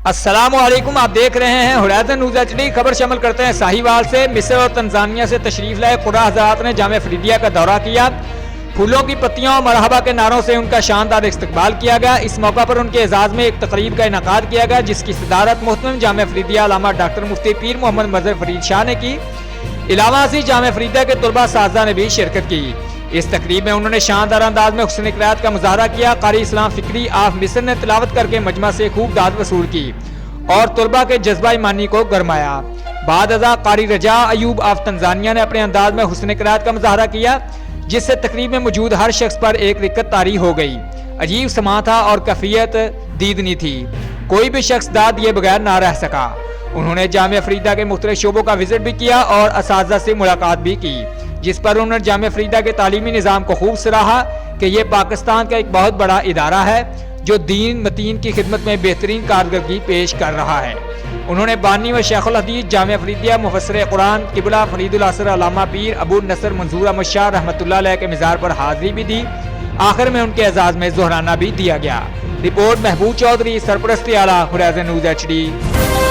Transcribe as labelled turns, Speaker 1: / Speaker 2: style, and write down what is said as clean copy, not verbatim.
Speaker 1: अस्सलाम वालेकुम, आप देख रहे हैं होराइजन न्यूज़ HD। खबर शामिल करते हैं साहिवाल से। मिस्र और तंजानिया से तशरीफ लाए कुर्रा हज़रात ने जामे फरीदिया का दौरा किया। फूलों की पत्तियों और मरहबा के नारों से उनका शानदार इस्तकबाल किया गया। इस मौका पर उनके एजाज़ में एक तकरीब का इनेकाद किया गया, जिसकी सदारत मोहतरम जामे फरीदिया अल्लामा डॉक्टर मुफ्ती पीर मोहम्मद मजहर फरीद शाह ने की। इलावा से जामे फरीदिया के तलबा साजा ने भी शिरकत की। इस तकरीब में उन्होंने शानदार अंदाज में हुस्न क़िराअत का मुजाहरा किया। कारी इस्लाम फिक्री आफ मिस्र ने तिलावत करके मजमा से खूब दाद वसूल की और तलबा के जज्बा ईमानी को गरमाया। बाद अज़ा कारी रजा अयूब आफ तंजानिया ने अपने अंदाज में हुस्न क़िराअत का मुजाहरा किया, जिससे तकरीब में मौजूद हर शख्स पर एक रिक्कत तारी हो गई। अजीब समा था और कैफियत दीदनी थी। कोई भी शख्स दाद दिए बगैर ना रह सका। उन्होंने जामिया फरीदा के मुख्तलिफ शोबों का विजिट भी किया और असातिज़ा से मुलाकात भी की, जिस पर उन्होंने जामिया फरीदा के तालीमी निज़ाम को खूब सराहा कि यह पाकिस्तान का एक बहुत बड़ा इदारा है जो दीन मतीन की खिदमत में बेहतरीन कारकर्दगी पेश कर रहा है। उन्होंने बानी व शेखुल हदीस जामिया फरीदिया मुफस्सिर कुरान किबला फरीदुल असर अल्लामा पीर अबू नसर मंसूर अहमद शाह रहमतुल्लाह अलैह के मिज़ार पर हाज़िरी भी दी। आखिर में उनके एजाज़ में ज़ोहराना भी दिया गया। रिपोर्ट महबूब चौधरी, सरपरस्ती आला, होराइजन न्यूज़ HD।